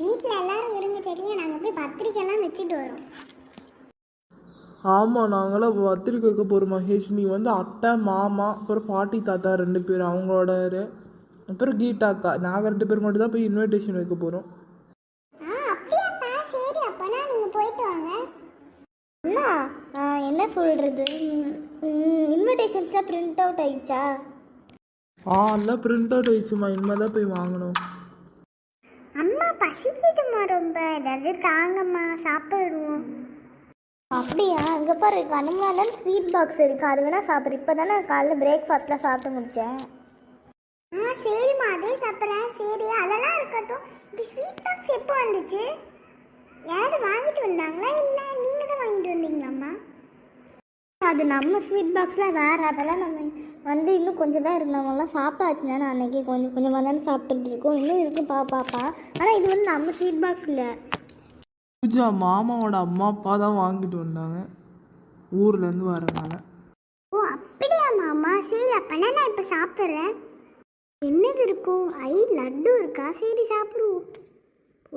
வீட்டில் எல்லாரும் இருங்க தெரியும், நாங்கள் போய் பத்திரிக்கைலாம் வச்சுட்டு வரோம். ஆமாம், நாங்களாம் பத்திரிக்கை வைக்க போகிறோம் மகேஷ். நீ வந்து அத்தை மாமா அப்புறம் பாட்டி தாத்தா 2 பேர் அவங்களோட அப்புறம் கீதாக்கா நாங்கள் 2 பேர் மட்டும் தான் போய் இன்விடேஷன் வைக்க போகிறோம். அப்படியாப்பா, சரி அப்பனா நீங்கள் போயிட்டு வாங்க. அண்ணா என்ன சொல்கிறது, இன்விடேஷன்ஸ்லாம் பிரிண்ட் அவுட் ஆயிடுச்சா? எல்லாம் பிரிண்ட் அவுட் ஆயிடுச்சுமா, இனிமேல் தான் போய் வாங்கணும். அம்மா பசிக்குதுமா ரொம்ப, ஏதாவது தாங்கம்மா சாப்பிடுவோம். அப்படியா? இங்கே பாரு கண்ணுங்களால ஸ்வீட் பாக்ஸ் இருக்குது, அது வேணால் சாப்பிட்றேன். இப்போ தானே காலையில் பிரேக்ஃபாஸ்ட்லாம் சாப்பிட்டு முடித்தேன். சரிம்மா அதே சாப்பிட்றேன். சரி அதெல்லாம் இருக்கட்டும், இந்த ஸ்வீட் பாக்ஸ் எப்போ வந்துச்சு? யாராவது வாங்கிட்டு வந்தாங்களா இல்லை நீங்கள் தான் வாங்கிட்டு வந்தீங்களாம்மா? அது நம்ம ஸ்வீட் பாக்ஸ்லாம் வேறு, அதெல்லாம் நம்ம வந்து இன்னும் கொஞ்சம் தான் இருக்கு. நம்மளாம் சாப்பிட்டாச்சுன்னா நான் அன்றைக்கி கொஞ்சம் கொஞ்சமாக தானே சாப்பிட்டுட்டு இருக்கோம், இன்னும் இருக்குது பாப்பா. ஆனால் இது வந்து நம்ம ஸ்வீட் பாக்ஸ் இல்லை. பூஜா மாமாவோட அம்மா அப்பா தான் வாங்கிட்டு வந்தாங்க ஊர்லேருந்து வரனால. ஓ அப்படியா மாமா? சரி அப்பனா நான் இப்போ சாப்பிட்றேன். என்னது இருக்கும்? லட்டு இருக்கா? சரி சாப்பிடுவோம்.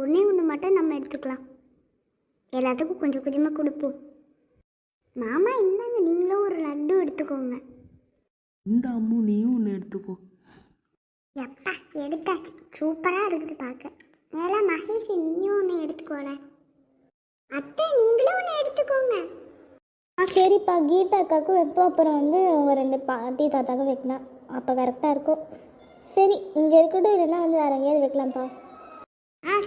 ஒன்று மட்டும் நம்ம எடுத்துக்கலாம், எல்லாத்துக்கும் கொஞ்சம் கொஞ்சமாக கொடுப்போம். மாமா இந்தாங்க, நீங்களும் ஒரு லட்டு எடுத்துக்கோங்க. இந்த அம்மு நீயும் ஒன்று எடுத்துக்கோ. எப்பா எடுத்தாச்சு, சூப்பராக இருக்குது பார்க்க. ஏன்னா மகேஷ் நீயும் ஒன்று எடுத்துக்கோட. அத்தை நீங்களும் ஒன்று எடுத்துக்கோங்க. சரிப்பா, கீதாக்காக்கும் வைப்போம், அப்புறம் வந்து உங்கள் 2 பாட்டி தாத்தாக்கும் வைக்கலாம், அப்போ கரெக்டாக இருக்கும். சரி இங்கே இருக்கட்டும், இல்லைன்னா வந்து வேறு எங்கேயாவது வைக்கலாம்ப்பா.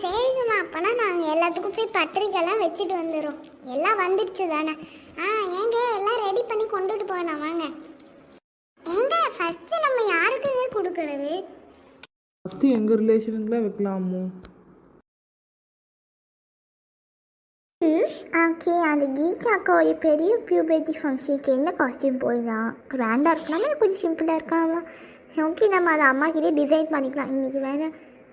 சரிங்கம்மா, அப்போனா நாங்கள் எல்லாத்துக்கும் போய் பத்திரிக்கைலாம் வச்சுட்டு வந்துடுறோம். எல்லாம் வந்துடுச்சு தானே? ஏங்க எல்லாம் ரெடி பண்ணி கொண்டுட்டு போகலாம் வாங்க. ஏங்க ஃபஸ்ட்டு நம்ம யாருக்குங்க கொடுக்கறது? ஃபஸ்ட்டு எங்கள் ரிலேஷனுக்குலாம் வைக்கலாமோ? ஓகே, அந்த கீதாக்கா ஒரு பெரிய பியூபர்ட்டி ஃபங்க்ஷனுக்கு என்ன காஸ்டியூம் போடலாம்? கிராண்டாக இருக்கலாமா கொஞ்சம் சிம்பிளாக இருக்கலாமா? ஓகே, நம்ம அதை அம்மாக்கிட்டே டிசைட் பண்ணிக்கலாம். இன்றைக்கி வேறு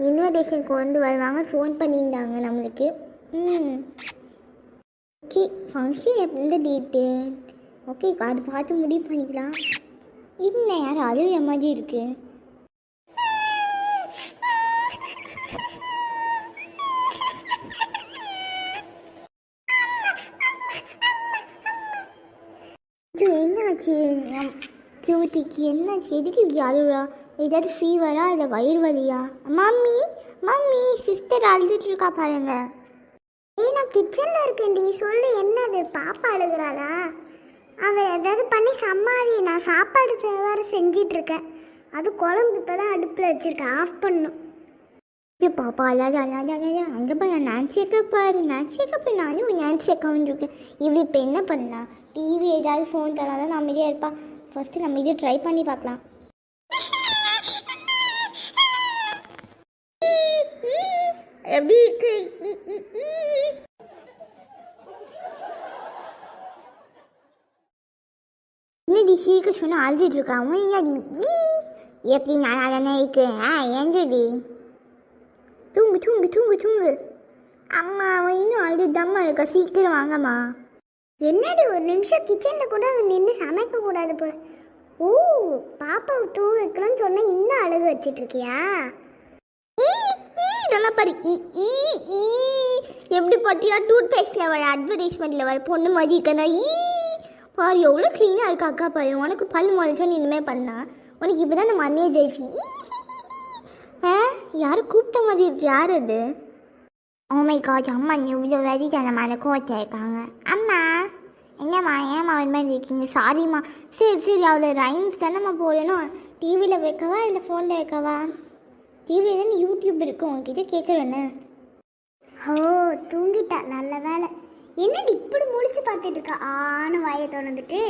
இன்விடேஷனுக்கு வந்து வருவாங்க, ஃபோன் பண்ணியிருந்தாங்க நம்மளுக்கு. ஓகே, ஃபங்க்ஷன் எந்த டேட்டு? ஓகே, அது பார்த்து முடிவு பண்ணிக்கலாம். இல்லை யார் அழுகிற மாதிரி இருக்குது. என்னாச்சு கியூட்டிக்கு? என்னாச்சு? எதுக்கு இப்படி அழுகுறா? ஏதாவது ஃபீவரா இல்லை வயிறு வலியா? மம்மி மம்மி சிஸ்டர் அழுதுட்டு இருக்கா பாருங்க. நான் கிச்சனில் இருக்கேன்டி, சொல்லு என்னது? பாப்பா அழுகுறாளா? அவள் ஏதாவது பண்ணி சமாளி, நான் சாப்பாடு வேறு செஞ்சிட்ருக்கேன். அது குழம்பு இப்போ தான் அடுப்பில் வச்சுருக்கேன், ஆஃப் பண்ணும். பாப்பா அழாது அழாது அழாது. அங்கே பாரு நான்சி அக்கா பாரு, நான்சி அக்கா போய் நானும் நான்சி அக்காவும் இருக்கேன். இவள் இப்போ என்ன பண்ணலாம்? டிவி ஏதாவது ஃபோன் தராதான் நான் அமைதியாக இருப்பா. ஃபஸ்ட்டு நம்ம இதை ட்ரை பண்ணி பார்க்கலாம். எப்படி இருக்கு? என்னடி சீக்க சொன்னால் அழுதுட்டு இருக்கான்? எப்படி நான் தானே இருக்கேன்? ஏஞ்சடி தூங்கு தூங்கு தூங்கு தூங்கு. அம்மா அவன் இன்னும் அழுதுதாம்மா இருக்கா, சீக்கிரம் வாங்கம்மா. என்னடி ஒரு நிமிஷம் கிச்சனில் கூட நின்று சமைக்கக்கூடாது போல. ஓ பாப்பாவை தூங்க வைக்கணும்னு சொன்னால் இன்னும் அழுக வச்சிட்டு இருக்கியா? நல்லா பாரு, எப்படி பட்டியா டூத் பேஸ்டில் வர அட்வர்டைஸ்மெண்ட்டில் வர பொண்ணு மாதிரி இருக்கா. பாரு எவ்வளோ க்ளீனாக இருக்கா அக்கா பாரு. உனக்கு பல் முளைச்சோன்னு இனிமேல் பண்ணா உனக்கு இப்போ தான் நம்ம அண்ணியை ஜெயிச்சு. யாரும் கூப்பிட்ட மாதிரி இருக்கு, யார் அது? ஓமை காய்ச்சி அம்மா இவ்வளோ வெறித்தனமான கோச்சை இருக்காங்க. அம்மா என்னம்மா ஏம்மா ஒரு மாதிரி இருக்கீங்க? சாரிம்மா. சரி சரி, அவ்வளோ ரைம்ஸ் தானேம்மா போடணும். டிவியில் வைக்கவா இல்லை ஃபோனில் வைக்கவா? டிவியில் தானே யூடியூப் இருக்கும், உங்ககிட்ட கேட்குறேன்னு. ஓ தூங்கிட்டா, நல்ல வேலை. என்னடி இப்படி முடிச்சு பார்த்துட்டு இருக்கா? ஆணும் வாயை தொடர்ந்துட்டு.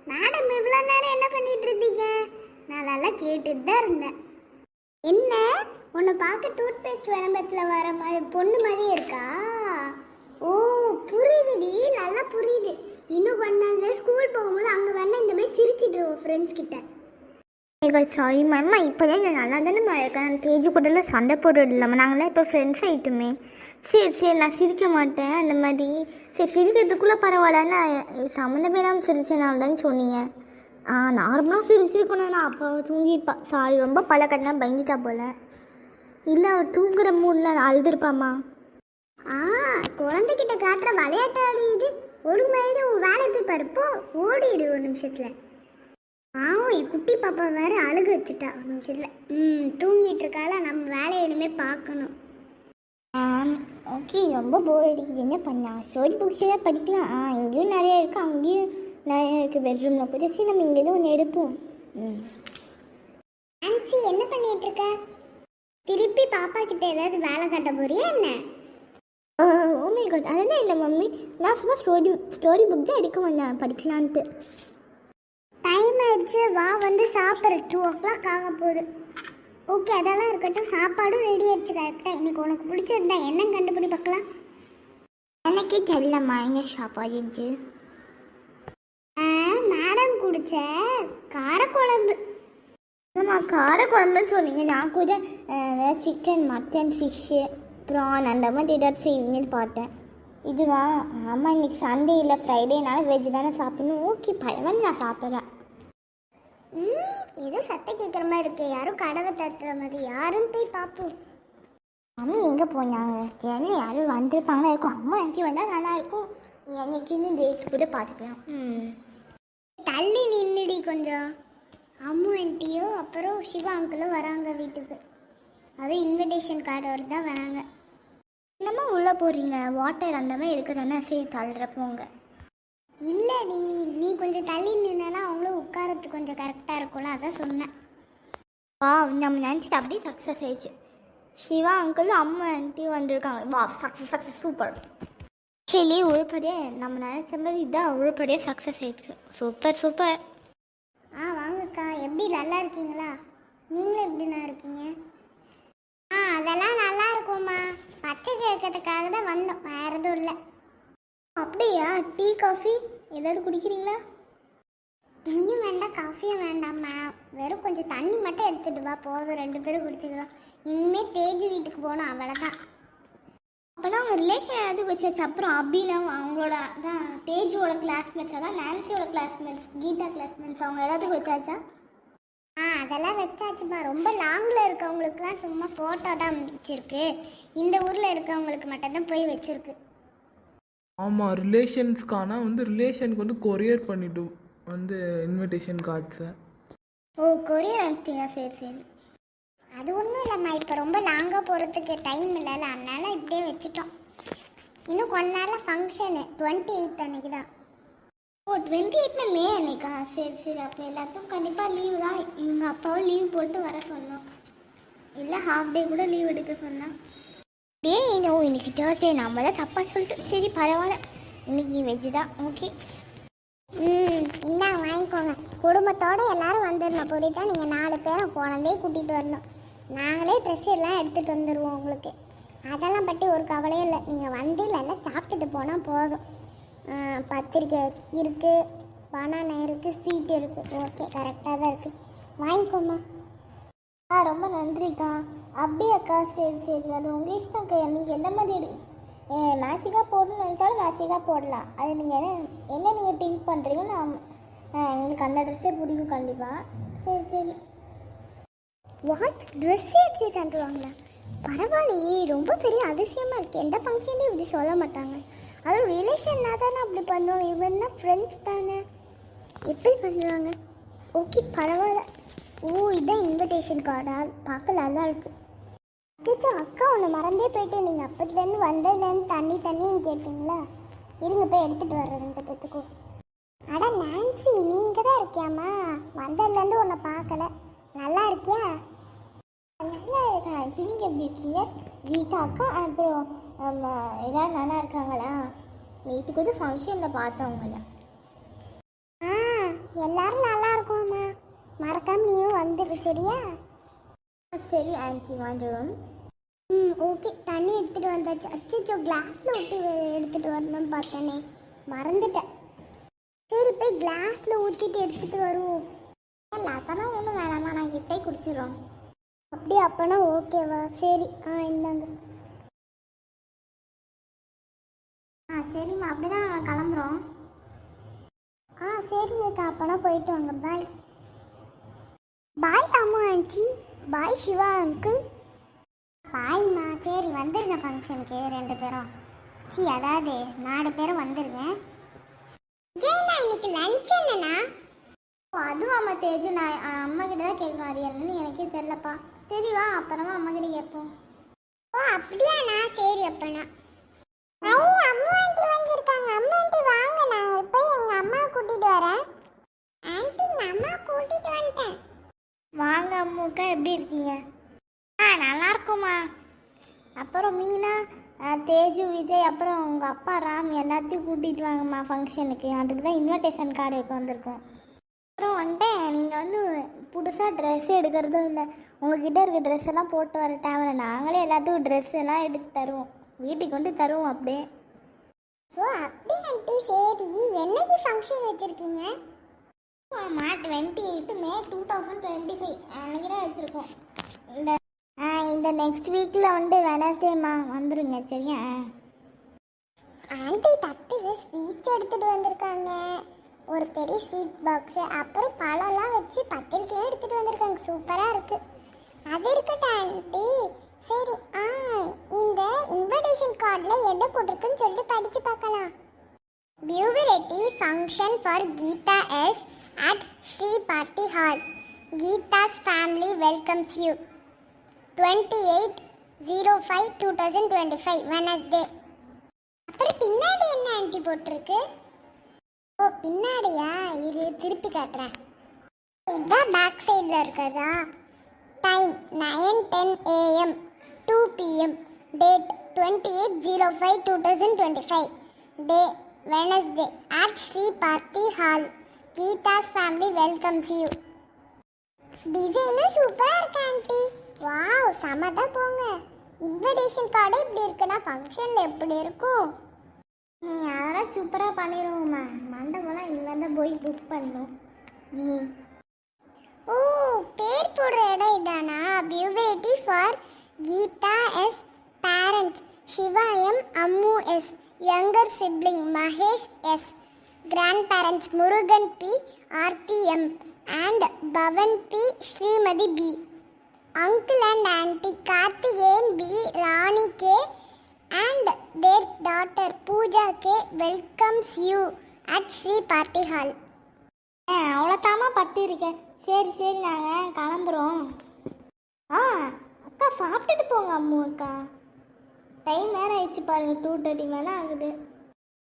மேடம் இவ்வளோ நேரம் என்ன பண்ணிட்டு இருந்தீங்க? நான் நல்லா கேட்டுட்டு தான் இருந்தேன். என்ன உன்னை பார்க்க டூத் பேஸ்ட் விளம்பரத்தில் வர மாதிரி பொண்ணு மாதிரியே இருக்கா? ஓ புரியுதுடி, நல்லா புரியுது. இன்னும் கொஞ்ச நாள் ஸ்கூல் போகும்போது அங்கே வேணா இந்த மாதிரி சிரிச்சிட்டு ஃப்ரெண்ட்ஸ் கிட்ட. சாரி மேம்மா, இப்போ தான் நான் நல்லா தானே இருக்கேன். கேஜி கூடலாம் சண்டை போடுறது இல்லாமல் நாங்களாம் இப்போ ஃப்ரெண்ட்ஸ் ஆகிட்டுமே. சரி சரி, நான் சிரிக்க மாட்டேன் அந்த மாதிரி. சரி சிரிக்கிறதுக்குள்ளே பரவாயில்லன்னு சம்மந்தமே இல்லாமல் சிரிச்சேனால்தான்னு சொன்னீங்க. நார்மலாக சிரிச்சிருக்கணும். நான் அப்போ தூங்கிப்பா. சாரி, ரொம்ப பழக்கம்னா பயந்துட்டா போல். இல்லை அவள் தூங்குற மூடில் அழுதுருப்பாம்மா. குழந்தைகிட்ட காட்டுற விளையாட்டாடி இது. ஒரு மாதிரி உன் வேலை போய் பருப்போ ஓடிடு ஒரு நிமிஷத்தில். என் குட்டி பாப்பா வேற அழுக வச்சுட்டா ஒரு நிமிஷத்தில். தூங்கிட்டு இருக்கால, நம்ம வேலையை இனிமேல் பார்க்கணும். ஓகே, ரொம்ப போர் அடிக்குது. என்ன பண்ணா? ஸ்டோரி புக்ஸே தான் படிக்கலாம். இங்கேயும் நிறைய இருக்குது, அங்கேயும் நிறைய இருக்குது. பெட்ரூமில் கூட சரி நம்ம இங்கே எதுவும் ஒன்று எடுப்போம். ஆன்சி என்ன பண்ணிட்டு இருக்க? திருப்பி பாப்பா கிட்ட ஏதாவது வேலை காட்ட போறியா என்ன? ஓமை காட், அதெல்லாம் இல்லை மம்மி. நான் சும்மா ஸ்டோரி புக் தான் எடுக்க வந்தேன் படிக்கலான்ட்டு. டைம் ஆயிடுச்சு, வா வந்து சாப்பிட்ற. 2 o'clock ஆக போகுது. ஓகே, அதெல்லாம் இருக்கட்டும். சாப்பாடும் ரெடி ஆயிடுச்சு கரெக்டாக. இன்னைக்கு உனக்கு பிடிச்சது தான். என்ன கண்டுபிடி பார்க்கலாம். எனக்கே தெரியலம்மா என்ன சாப்பாடு இருந்துச்சு. மேடம் குடிச்ச காரக்குழம்பு. ஆமா, காரக்குழம்புன்னு சொன்னீங்க. நான் கூட சிக்கன், மட்டன், ஃபிஷ்ஷு, ப்ரான் அந்த மாதிரி ஏதாச்சும் செய்வீங்கன்னு பார்த்தேன். இதுவா? ஆமாம், இன்னைக்கு சண்டே இல்லை, ஃப்ரைடேனால வெஜ் தானே சாப்பிடணும். ஓகே, பரவாயில்ல, நான் சாப்பிட்றேன். ஏதோ சத்தம் கேட்குற மாதிரி இருக்கு. யாரும் கதவை தட்டுற மாதிரி. யாருன்னு போய் பார்ப்போம். மம்மி எங்கே போனாங்க? தெரியல, யாரும் வந்திருப்பாங்களா இருக்கும். அம்மா எனக்கு வந்தால் நல்லா இருக்கும். என்னைக்குன்னு டேட் கூட பார்த்துக்கலாம். தள்ளி நின்றுடி கொஞ்சம். அம்மு ஆண்டியோ அப்புறம் சிவா அங்கிளும் வராங்க வீட்டுக்கு. அது இன்விடேஷன் கார்டோடு தான் வராங்க. என்னம்மா உள்ளே போகிறீங்க? வாட்டர் அந்த மாதிரி இருக்கு தானே? சரி, தள்ளுற போங்க. இல்லை, நீ கொஞ்சம் தள்ளி நின்னா அவங்களும் உட்காரத்துக்கு கொஞ்சம் கரெக்டாக இருக்கும்ல, அதான் சொன்னேன். நம்ம நினச்சிட்டு அப்படியே சக்ஸஸ் ஆயிடுச்சு. சிவா அங்கிளும் அம்மா ஆண்டியும் வந்திருக்காங்க. வா, சக்ஸஸ் சூப்பர். சரி, உருப்படியாக நம்ம நினச்ச மாதிரி இதான் உருப்படியாக சக்ஸஸ் ஆயிடுச்சு. சூப்பர். வாங்கக்கா. எப்படி நல்லா இருக்கீங்களா? நீங்களும் எப்படிண்ணா இருக்கீங்க? அதெல்லாம் நல்லா இருக்கும்மா. பச்சை கேட்கறதுக்காக தான் வந்தோம், வேறு எதுவும் இல்லை. அப்படியா? டீ காஃபி ஏதாவது குடிக்கிறீங்களா? டீயும் வேண்டாம், காஃபியும் வேண்டாம்மா. வெறும் கொஞ்சம் தண்ணி மட்டும் எடுத்துகிட்டு வா, போதும். 2 பேரும் குடிச்சிக்கலாம். இனிமேல் தேஜு வீட்டுக்கு போகணும், அவ்வளோதான். அப்போலாம் அவங்க ரிலேஷன் ஏதாவது வச்சாச்சு. அப்புறம் அபினவ் அவங்களோட தான் தேஜுவோட கிளாஸ்மேட்ஸ், அதான் நான்சியோட கிளாஸ்மேட்ஸ், கீதா கிளாஸ்மேட்ஸ், அவங்க ஏதாவது வச்சாச்சா? அதெல்லாம் வச்சாச்சுப்பா. ரொம்ப லாங்கில் இருக்கவங்களுக்குலாம் சும்மா ஃபோட்டோ தான் வச்சிருக்கு. இந்த ஊரில் இருக்கவங்களுக்கு மட்டும்தான் போய் வச்சிருக்கு. ஆமாம், ரிலேஷன்ஸ்க்கான ரிலேஷனுக்கு கொரியர் பண்ணிட்டு இன்விடேஷன் கார்ட்ஸை. கொரியர் அனுப்பிச்சிங்க. சரி. அது ஒன்றும் இல்லைம்மா, இப்போ ரொம்ப லாங்காக போகிறதுக்கு டைம் இல்லைல்ல, அதனால இப்படியே வச்சுட்டோம். இன்னும் கொஞ்ச நாளில் ஃபங்க்ஷனு 28 அன்னைக்கு தான். 28 மே அன்னைக்கா? சரி. அப்போ எல்லாத்துக்கும் கண்டிப்பாக லீவு தான். எங்கள் அப்பாவும் லீவ் போட்டு வர சொன்னோம். இல்லை, ஹாஃப் டே கூட லீவ் எடுக்க சொன்னோம். இன்னைக்கு தேர்ஸ்டே, நம்ம தான் தப்பாக சொல்லிட்டு. சரி, பரவாயில்ல, இன்னைக்கு வெஜ்ஜு தான். ஓகே. இந்தாங்க, வாங்கிக்கோங்க. குடும்பத்தோடு எல்லாரும் வந்துடணும். புரியுதா? நீங்கள் 4 பேரும் குழந்தையே கூட்டிகிட்டு வரணும். நாங்களே ட்ரெஸ் எல்லாம் எடுத்துகிட்டு வந்துடுவோம் உங்களுக்கு. அதெல்லாம் பற்றி ஒரு கவலையும் இல்லை. நீங்கள் வந்து நல்லா சாப்பிட்டுட்டு போனால் போதும். பத்திரிக்கை இருக்குது, பனானா இருக்குது, ஸ்வீட் இருக்குது. ஓகே, கரெக்டாக தான் இருக்குது. வாங்கிக்கோமா. ரொம்ப நன்றிக்கா. அப்படியாக்கா? சரி. அது உங்கள் இஷ்டம்க்கா. நீங்கள் எந்த மாதிரி மேட்சிக்காக போடணும்னு நினச்சாலும் மேட்சிக்காக போடலாம். அது நீங்கள் என்ன நீங்கள் திங்க் பண்ணுறீங்களோ எங்களுக்கு அந்த ட்ரெஸ்ஸே பிடிக்கும் கண்டிப்பாக. சரி. வாட், ட்ரெஸ்ஸே எடுத்து தந்துடுவாங்களா? பரவாயில்லையே, ரொம்ப பெரிய அதிசயமாக இருக்குது. எந்த ஃபங்க்ஷன்லேயும் இப்படி சொல்ல மாட்டாங்க. அதுவும் ரிலேஷன்னா தானே அப்படி பண்ணுவோம். இவன்னா ஃப்ரெண்ட்ஸ் தானே, எப்படி பண்ணுவாங்க? ஓகே, பரவாயில்ல. இதான் இன்விடேஷன் கார்டா? பார்க்க நல்லா இருக்குது. அக்கா ஒன்று மறந்தே போயிட்டு, நீங்கள் அப்பத்துலேருந்து வந்ததுலேருந்து தண்ணின்னு கேட்டிங்களா? இருங்க, போய் எடுத்துகிட்டு வர்றேன் 2 பேத்துக்கும். அட நான்சி, நீங்கள் தான் இருக்கியாம்மா? வந்ததுலேருந்து உன்னை பார்க்கல. நல்லா இருக்கியா? நல்லா இருக்கா. நீங்கள் எப்படி இருக்கீங்க? கீதா அக்கா அப்புறம் எல்லோரும் நல்லா இருக்காங்களா? வீட்டுக்கு வந்து ஃபங்க்ஷனில் பார்த்தவங்கள. எல்லாரும் நல்லா இருக்கோம்மா. மறக்காம நீயும் வந்துடு, சரியா? சரி ஆன்ட்டி, வந்துடும். ஓகே. தண்ணி எடுத்துகிட்டு வந்தாச்சு. அச்சோ, கிளாஸில் ஊற்றி எடுத்துகிட்டு வரணும்னு பார்த்தேனே, மறந்துட்டேன். சரி, போய் கிளாஸில் ஊற்றிட்டு எடுத்துகிட்டு வருவோம். இல்லை, அப்போனா ஒன்றும் வேணாமா, நாங்கள் இப்பே குடிச்சிடுறோம். அப்படியே? அப்போனா ஓகேவா? சரி, இந்தாங்க. சரிம்மா, அப்படி தான் கிளம்புறோம். சரிங்கக்கா, அப்போனா போயிட்டு வாங்க. பாய். பாய் அம்மா ஆண்டி. பாய் சிவா அங்கிள். பாய்மா சரி வந்துருங்க ஃபங்க்ஷனுக்கு 2 பேரும். அதாவது 4 பேரும் வந்துருங்க. ஏன்னா இன்னைக்கு லஞ்ச் என்னண்ணா? அதுவாம்மா தேஜு, நான் அம்மா கிட்ட தான் கேட்கணும். அது என்னன்னு எனக்கே தெரியலப்பா. தெரியவா அப்புறமா அம்மா கிட்ட கேட்போம். ஓ அப்படியாண்ணா, சரி அப்பண்ணா. அம்மா ஆண்டி வந்திருக்காங்க. அம்மா ஆண்டி வாங்க, நான் போய் எங்க அம்மா கூட்டிட்டு வரேன். ஆண்டி நான் அம்மா கூட்டிட்டு வந்துட்டேன். வாங்க அம்முக்கா, எப்படி இருக்கீங்க? நல்லா இருக்குமா. அப்புறம் மீனா, தேஜு, விஜய், அப்புறம் உங்கள் அப்பா ராம் எல்லாத்தையும் கூட்டிகிட்டு வாங்கம்மா ஃபங்க்ஷனுக்கு. அதுக்கு தான் இன்விடேஷன் கார்டு வைக்க வந்திருக்கோம். அப்புறம் வந்துட்டு நீங்கள் வந்து புதுசாக ட்ரெஸ் எடுக்கிறதும் இல்லை, உங்கள்கிட்ட இருக்க ட்ரெஸ் எல்லாம் போட்டு வர தேவையில்ல. நாங்களே எல்லாத்துக்கும் ட்ரெஸ் எல்லாம் எடுத்து தருவோம், வீட்டுக்கு வந்து தருவோம் அப்படியே. ஸோ அப்படி ஆண்டி, சரி என்னைக்கு ஃபங்க்ஷன் வச்சுருக்கீங்க? ஆமா 28 மே 2025 அன்னைக்கு தான் வச்சுருக்கோம். இந்த நெக்ஸ்ட் வீக்கில் வந்து வெனஸ்டேம்மா வந்துருங்க சரியா? ஆண்டி தட்டுல ஸ்வீட்ஸ் எடுத்துகிட்டு வந்திருக்காங்க, ஒரு பெரிய ஸ்வீட் பாக்ஸு, அப்புறம் பழம்லாம் வச்சு பத்திரிக்கையும் எடுத்துகிட்டு வந்திருக்காங்க. சூப்பராக இருக்குது. அது இருக்கட்டும் ஆண்டி. சரி இந்த இன்விடேஷன் கார்டில் என்ன போட்டிருக்குன்னு சொல்லிட்டு படித்து பார்க்கலாம். Puberty function for Geetha S at Sri Party Hall. Geeta's family welcomes you. 28/05/2025 Wednesday. அப்புறம் பின்னாடி என்ன ஆண்டி போட்டிருக்கு? ஓ பின்னாடியா, இது திருப்பி காட்டுறேன். இதுதான் பேக் சைடில் இருக்கிறதா? Time 9:10 AM 2 PM. Date 28/05/2025. Day Wednesday at Sri Party Hall. Geeta's family welcomes you. டிசைனும் சூப்பராக இருக்கு ஆண்டி. வாவ் சமதா போங்க. இன்விடேஷன் கார்டு இப்படி இருக்குன்னா ஃபங்க்ஷனில் எப்படி இருக்கும்? அதெல்லாம் சூப்பராக பண்ணிடுவோம்மா. மண்டபம்லாம் இனிமேல் தான் போய் புக் பண்ணணும். ஓ பேர் போடுற இடம் இதானா? Puberty for Geetha S parents Siva M, Ammu S, younger sibling Mahesh S, grandparents Murugan P, Aarti M and Bhavan P, Srimadi B. Uncle and auntie Karthikeyan B, Rani K and their daughter Pooja K welcomes you at Sri Party Hall. அவ்வளோதாமா பட்டிருக்கேன். சரி சரி நாங்கள் கிளம்புறோம். அக்கா சாப்பிட்டுட்டு போங்க அம்மு அக்கா. Time வேறு ஆயிடுச்சு பாருங்க, 2:30 மேலே ஆகுது.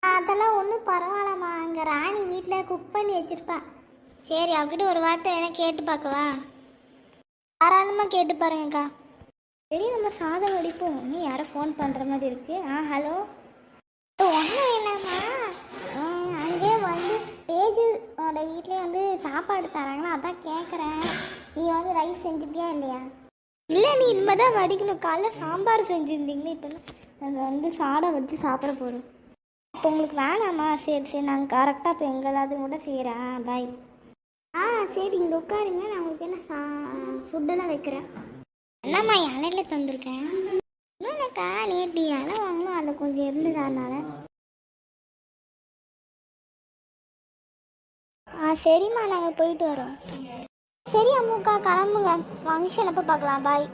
அதெல்லாம் ஒன்றும் பரவாயில்லம்மா, அங்கே ராணி வீட்டில் குக் பண்ணி வச்சுருப்பா. சரி அவகிட்ட ஒரு வார்த்தை வேணா கேட்டு பார்க்கவா? தாராளமாக கேட்டு பாருங்கக்கா. சரி நம்ம சாதம் வடிப்போம். இன்னும் யாரோ ஃபோன் பண்ணுற மாதிரி இருக்கு. ஹலோ ஒன்றும் இல்லைம்மா, அங்கே வந்து தேஜுவோட வீட்டிலே வந்து சாப்பாடு தராங்களா, அதான் கேட்குறேன். நீ வந்து ரைஸ் செஞ்சுட்டியா இல்லையா? இல்லை நீ இனிமேல் தான் வடிக்கணும். காலைல சாம்பார் செஞ்சுருந்தீங்களே, இப்போ நாங்கள் வந்து சாதம் வடித்து சாப்பிட போகிறோம். இப்போ உங்களுக்கு வேணாம்மா? சரி சரி நாங்கள் கரெக்டாக இப்போ எங்களாவது கூட செய்கிறேன். பாய். சரி இங்கே உட்காருங்க, நான் உங்களுக்கு என்ன ஃபுட்டெல்லாம் வைக்கிறேன். என்னம்மா இலையில தந்துருக்கேன்? இல்லைக்கா நேற்று இலை வாங்கணும், அதை கொஞ்சம் இருந்தது அதனால. சரிம்மா நாங்கள் போயிட்டு வரோம். சரி அம்முக்கா கிளம்புங்க, ஃபங்க்ஷன் அப்போ பார்க்கலாம். பாய்.